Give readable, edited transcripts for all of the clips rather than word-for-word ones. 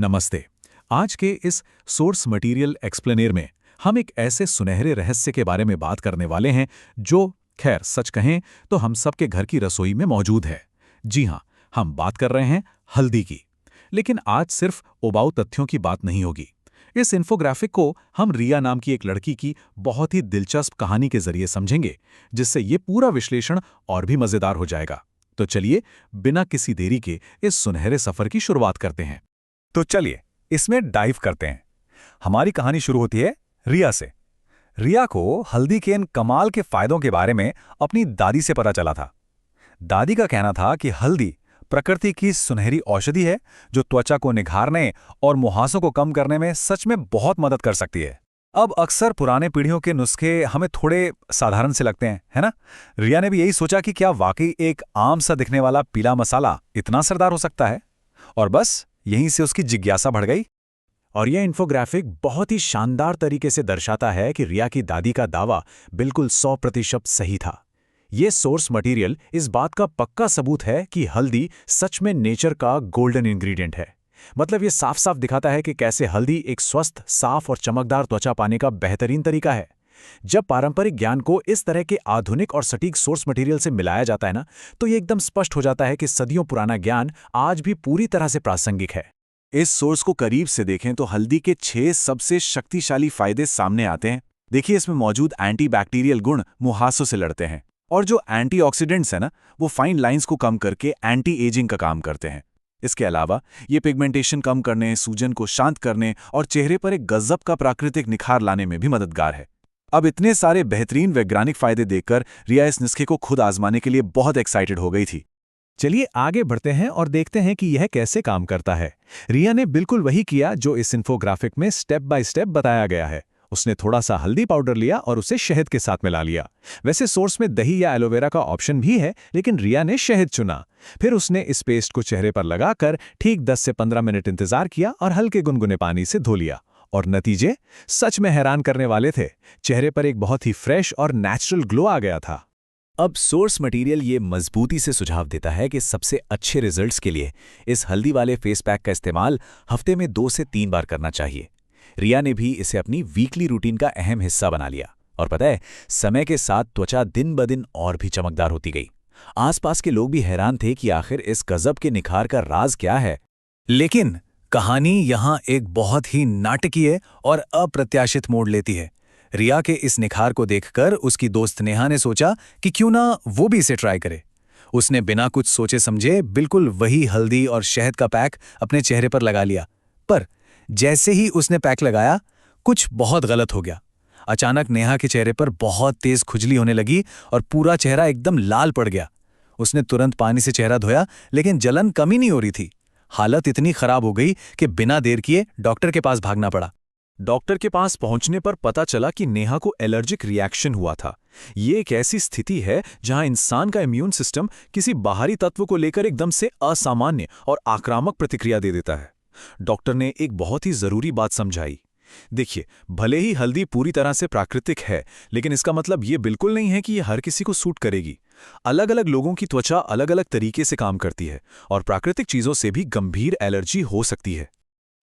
नमस्ते। आज के इस सोर्स मटेरियल एक्सप्लेनर में हम एक ऐसे सुनहरे रहस्य के बारे में बात करने वाले हैं जो खैर सच कहें तो हम सबके घर की रसोई में मौजूद है। जी हां, हम बात कर रहे हैं हल्दी की। लेकिन आज सिर्फ उबाऊ तथ्यों की बात नहीं होगी। इस इन्फोग्राफिक को हम रिया नाम की एक लड़की की बहुत ही दिलचस्प कहानी के जरिए समझेंगे, जिससे ये पूरा विश्लेषण और भी मजेदार हो जाएगा। तो चलिए बिना किसी देरी के इस सुनहरे सफर की शुरुआत करते हैं। तो चलिए इसमें डाइव करते हैं। हमारी कहानी शुरू होती है रिया से। रिया को हल्दी के इन कमाल के फायदों के बारे में अपनी दादी से पता चला था। दादी का कहना था कि हल्दी प्रकृति की सुनहरी औषधि है जो त्वचा को निखारने और मुहासों को कम करने में सच में बहुत मदद कर सकती है। अब अक्सर पुराने पीढ़ियों के नुस्खे हमें थोड़े साधारण से लगते हैं, है ना? रिया ने भी यही सोचा कि क्या वाकई एक आम सा दिखने वाला पीला मसाला इतना असरदार हो सकता है, और बस यहीं से उसकी जिज्ञासा बढ़ गई। और यह इन्फोग्राफिक बहुत ही शानदार तरीके से दर्शाता है कि रिया की दादी का दावा बिल्कुल 100% सही था। ये सोर्स मटेरियल इस बात का पक्का सबूत है कि हल्दी सच में नेचर का गोल्डन इंग्रेडिएंट है। मतलब ये साफ साफ दिखाता है कि कैसे हल्दी एक स्वस्थ, साफ और चमकदार त्वचा पाने का बेहतरीन तरीका है। जब पारंपरिक ज्ञान को इस तरह के आधुनिक और सटीक सोर्स मटेरियल से मिलाया जाता है ना, तो ये एकदम स्पष्ट हो जाता है कि सदियों पुराना ज्ञान आज भी पूरी तरह से प्रासंगिक है। इस सोर्स को करीब से देखें तो हल्दी के 6 सबसे शक्तिशाली फायदे सामने आते हैं। देखिए, इसमें मौजूद एंटीबैक्टीरियल गुण मुहासों से लड़ते हैं, और जो एंटीऑक्सीडेंट्स है ना, वो फाइन लाइंस को कम करके एंटी एजिंग का काम करते हैं। इसके अलावा ये पिगमेंटेशन कम करने, सूजन को शांत करने और चेहरे पर एक गजब का प्राकृतिक निखार लाने में भी मददगार है। अब इतने सारे बेहतरीन वैज्ञानिक फायदे देखकर रिया इस नुस्खे को खुद आजमाने के लिए बहुत एक्साइटेड हो गई थी। चलिए आगे बढ़ते हैं और देखते हैं कि यह कैसे काम करता है। रिया ने बिल्कुल वही किया जो इस इन्फोग्राफिक में स्टेप बाय स्टेप बताया गया है। उसने थोड़ा सा हल्दी पाउडर लिया और उसे शहद के साथ मिला लिया। वैसे सोर्स में दही या एलोवेरा का ऑप्शन भी है, लेकिन रिया ने शहद चुना। फिर उसने इस पेस्ट को चेहरे पर लगाकर ठीक 10 से 15 मिनट इंतजार किया और हल्के गुनगुने पानी से धो लिया। और नतीजे सच में हैरान करने वाले थे। चेहरे पर एक बहुत ही फ्रेश और नेचुरल ग्लो आ गया था। अब सोर्स मटेरियल ये मजबूती से सुझाव देता है कि सबसे अच्छे रिजल्ट्स के लिए इस हल्दी वाले फेस पैक का इस्तेमाल हफ्ते में 2 से 3 बार करना चाहिए। रिया ने भी इसे अपनी वीकली रूटीन का अहम हिस्सा बना लिया, और पता है, समय के साथ त्वचा दिन ब दिन और भी चमकदार होती गई। आसपास के लोग भी हैरान थे कि आखिर इस गजब के निखार का राज क्या है। लेकिन कहानी यहाँ एक बहुत ही नाटकीय और अप्रत्याशित मोड़ लेती है। रिया के इस निखार को देखकर उसकी दोस्त नेहा ने सोचा कि क्यों ना वो भी इसे ट्राई करे। उसने बिना कुछ सोचे समझे बिल्कुल वही हल्दी और शहद का पैक अपने चेहरे पर लगा लिया। पर जैसे ही उसने पैक लगाया, कुछ बहुत गलत हो गया। अचानक नेहा के चेहरे पर बहुत तेज खुजली होने लगी और पूरा चेहरा एकदम लाल पड़ गया। उसने तुरंत पानी से चेहरा धोया, लेकिन जलन कम ही नहीं हो रही थी। हालत इतनी खराब हो गई कि बिना देर किए डॉक्टर के पास भागना पड़ा। डॉक्टर के पास पहुंचने पर पता चला कि नेहा को एलर्जिक रिएक्शन हुआ था। ये एक ऐसी स्थिति है जहां इंसान का इम्यून सिस्टम किसी बाहरी तत्व को लेकर एकदम से असामान्य और आक्रामक प्रतिक्रिया दे देता है। डॉक्टर ने एक बहुत ही जरूरी बात समझाई। देखिए, भले ही हल्दी पूरी तरह से प्राकृतिक है, लेकिन इसका मतलब ये बिल्कुल नहीं है कि ये हर किसी को सूट करेगी। अलग अलग लोगों की त्वचा अलग अलग तरीके से काम करती है, और प्राकृतिक चीजों से भी गंभीर एलर्जी हो सकती है।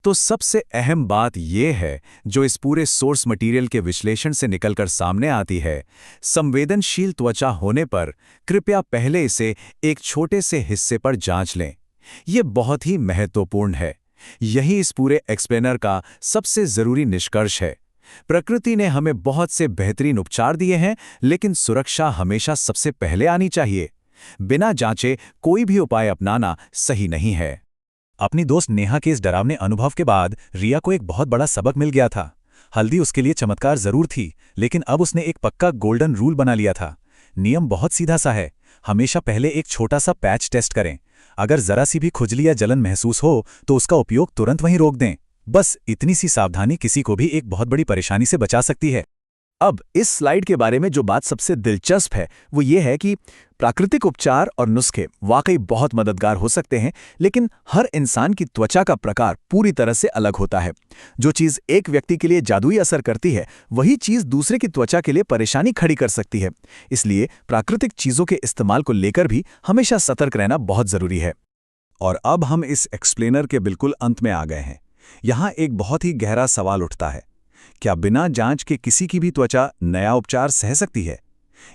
तो सबसे अहम बात यह है जो इस पूरे सोर्स मटेरियल के विश्लेषण से निकलकर सामने आती है। संवेदनशील त्वचा होने पर कृपया पहले इसे एक छोटे से हिस्से पर जांच लें। यह बहुत ही महत्वपूर्ण है। यही इस पूरे एक्सप्लेनर का सबसे जरूरी निष्कर्ष है। प्रकृति ने हमें बहुत से बेहतरीन उपचार दिए हैं, लेकिन सुरक्षा हमेशा सबसे पहले आनी चाहिए। बिना जांचे कोई भी उपाय अपनाना सही नहीं है। अपनी दोस्त नेहा के इस डरावने अनुभव के बाद रिया को एक बहुत बड़ा सबक मिल गया था। हल्दी उसके लिए चमत्कार जरूर थी, लेकिन अब उसने एक पक्का गोल्डन रूल बना लिया था। नियम बहुत सीधा सा है। हमेशा पहले एक छोटा सा पैच टेस्ट करें। अगर जरा सी भी खुजली या जलन महसूस हो तो उसका उपयोग तुरंत वहीं रोक दें। बस इतनी सी सावधानी किसी को भी एक बहुत बड़ी परेशानी से बचा सकती है। अब इस स्लाइड के बारे में जो बात सबसे दिलचस्प है वो ये है कि प्राकृतिक उपचार और नुस्खे वाकई बहुत मददगार हो सकते हैं, लेकिन हर इंसान की त्वचा का प्रकार पूरी तरह से अलग होता है। जो चीज़ एक व्यक्ति के लिए जादुई असर करती है, वही चीज़ दूसरे की त्वचा के लिए परेशानी खड़ी कर सकती है। इसलिए प्राकृतिक चीज़ों के इस्तेमाल को लेकर भी हमेशा सतर्क रहना बहुत ज़रूरी है। और अब हम इस एक्सप्लेनर के बिल्कुल अंत में आ गए हैं। यहाँ एक बहुत ही गहरा सवाल उठता है, क्या बिना जांच के किसी की भी त्वचा नया उपचार सह सकती है?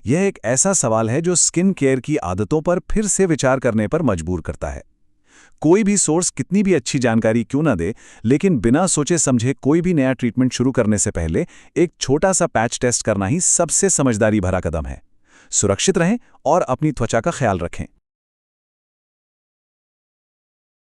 यह एक ऐसा सवाल है जो स्किन केयर की आदतों पर फिर से विचार करने पर मजबूर करता है। कोई भी सोर्स कितनी भी अच्छी जानकारी क्यों ना दे, लेकिन बिना सोचे समझे कोई भी नया ट्रीटमेंट शुरू करने से पहले एक छोटा सा पैच टेस्ट करना ही सबसे समझदारी भरा कदम है। सुरक्षित रहें और अपनी त्वचा का ख्याल रखें।